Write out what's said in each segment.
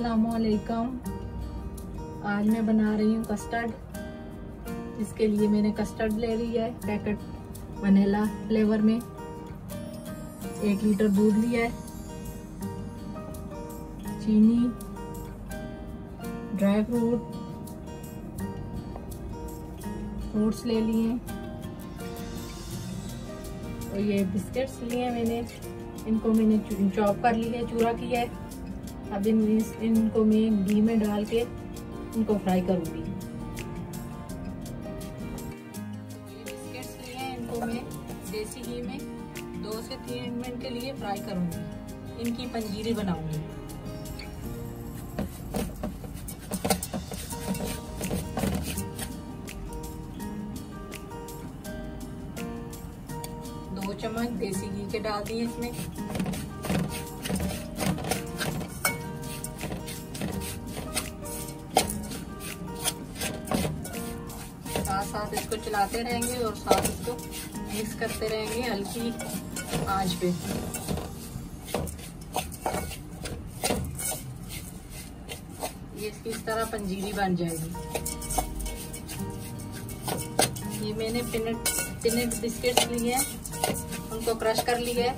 अस्सलामुअलैकुम। आज मैं बना रही हूँ कस्टर्ड। इसके लिए मैंने कस्टर्ड ले लिया है पैकेट वनीला फ्लेवर में। 1 लीटर दूध लिया है, चीनी, ड्राई फ्रूट्स ले लिए और ये बिस्किट्स लिए मैंने। इनको मैंने चॉप कर लिया है, चूरा किया है। अब इनको मैं घी में डाल के इनको फ्राई करूंगी। ये बिस्किट्स लिए हैं, इनको मैं देसी घी में 2 से 3 मिनट के लिए फ्राई करूंगी। इनकी पंजीरी बनाऊंगी। दो चम्मच देसी घी के डाल दिए इसमें। साथ इसको चलाते रहेंगे और साथ इसको मिक्स करते रहेंगे हल्की आंच पे। ये इसकी इस तरह पंजीरी बन जाएगी। ये मैंने पीनट बिस्किट्स लिए हैं, उनको क्रश कर लिया है।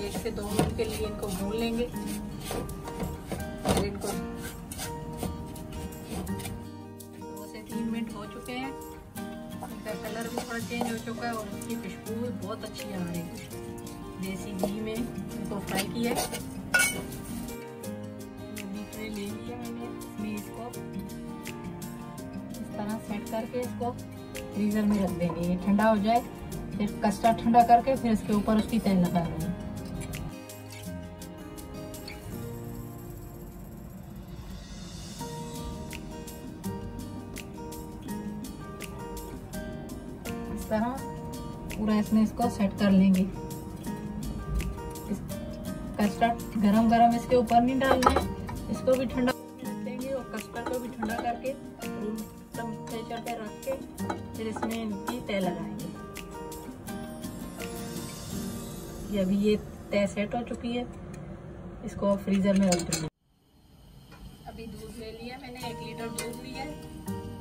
1 से 2 मिनट के लिए इनको भून लेंगे। इनको 2 से 3 मिनट हो चुके हैं। इनका कलर भी थोड़ा चेंज हो चुका है और इसकी खुशबू भी बहुत अच्छी आ रही है। देसी घी में इनको फ्राई किया है। बीच में ले लिया मैंने। इसमें इसको इस तरह सेट करके इसको फ्रीजर में रख देंगे। ये ठंडा हो जाए, फिर कस्टर्ड ठंडा करके फिर इसके ऊपर उसकी तह लगा देंगे। तरह पूरा इसमें इसको सेट कर लेंगे। कस्टर्ड गरम इसके ऊपर नहीं डालना है, इसको भी ठंडा रख देंगे और कस्टर्ड को भी ठंडा करके रूम टेम्परेचर पे रख के फिर इसमें इनकी तह लगाएंगे। ये अभी ये तह सेट हो चुकी है, इसको फ्रीजर में रख देंगे। अभी दूध ले लिया मैंने, 1 लीटर दूध लिया है।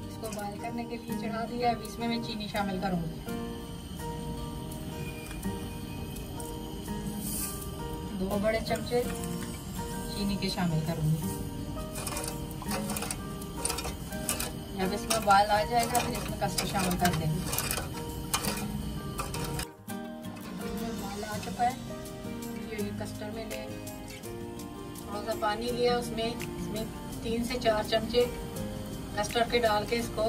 इसको बॉयल करने के लिए चढ़ा दिया। अभी इसमें मैं चीनी शामिल करूंगी। 2 बड़े चमचे चीनी के शामिल करूंगी। जब इसमें बॉयल आ जाएगा फिर इसमें कस्टर्ड शामिल कर देंगे। बॉयल आ चुका है। ये कस्टर्ड मैंने थोड़ा सा पानी लिया, इसमें 3 से 4 चमचे कस्टर्ड के डाल के इसको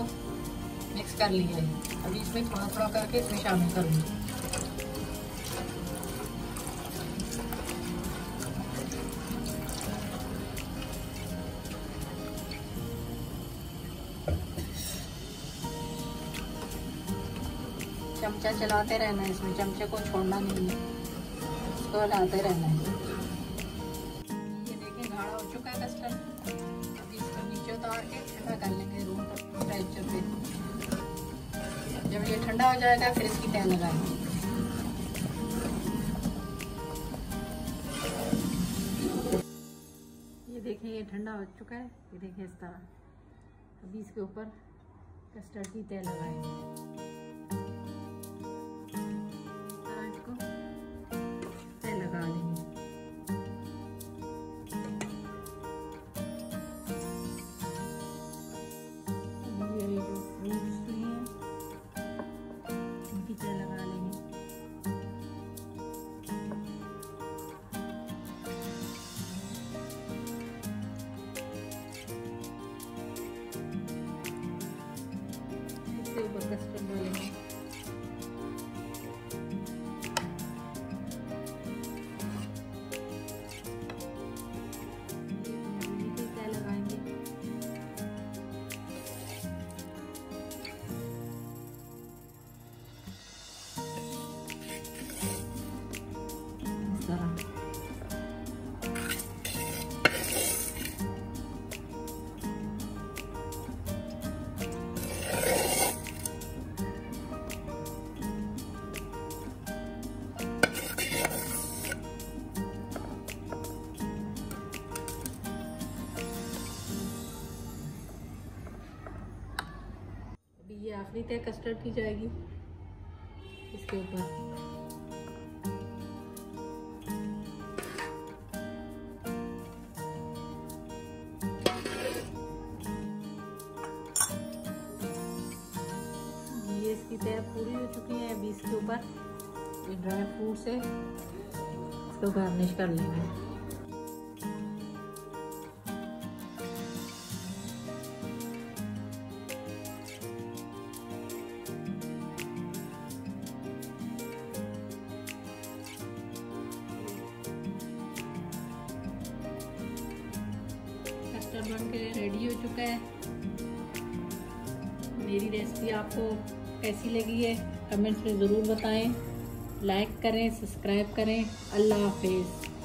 मिक्स कर लिया है। अभी इसमें थोड़ा करके इसमें शामिल करूंगी। चमचा चलाते रहना है, इसमें चमचे को छोड़ना नहीं है, इसको हिलाते रहना है। ये देखिए गाढ़ा हो चुका है कस्टर्ड। अभी इसको नीचे उतार के ठंडा कर लेंगे रूम टेम्परेचर पे। जब ये ठंडा हो जाएगा फिर इसकी तह लगाएंगे। ये देखिए ये ठंडा हो चुका है। ये देखिए इस तरह। अभी इसके ऊपर कस्टर्ड की तह लगाएंगे। इसको तह लगा लेंगे। कस्टर्ड डालेंगे। ये आखिरी तय कस्टर्ड की जाएगी इसके ऊपर। ये इसकी तय पूरी हो चुकी है। अभी इसके ऊपर ये ड्राई फ्रूट से इसको गार्निश कर लेंगे। कस्टर्ड बन के रेडी हो चुका है। मेरी रेसिपी आपको कैसी लगी है कमेंट्स में ज़रूर बताएं। लाइक करें, सब्सक्राइब करें। अल्लाह हाफिज़।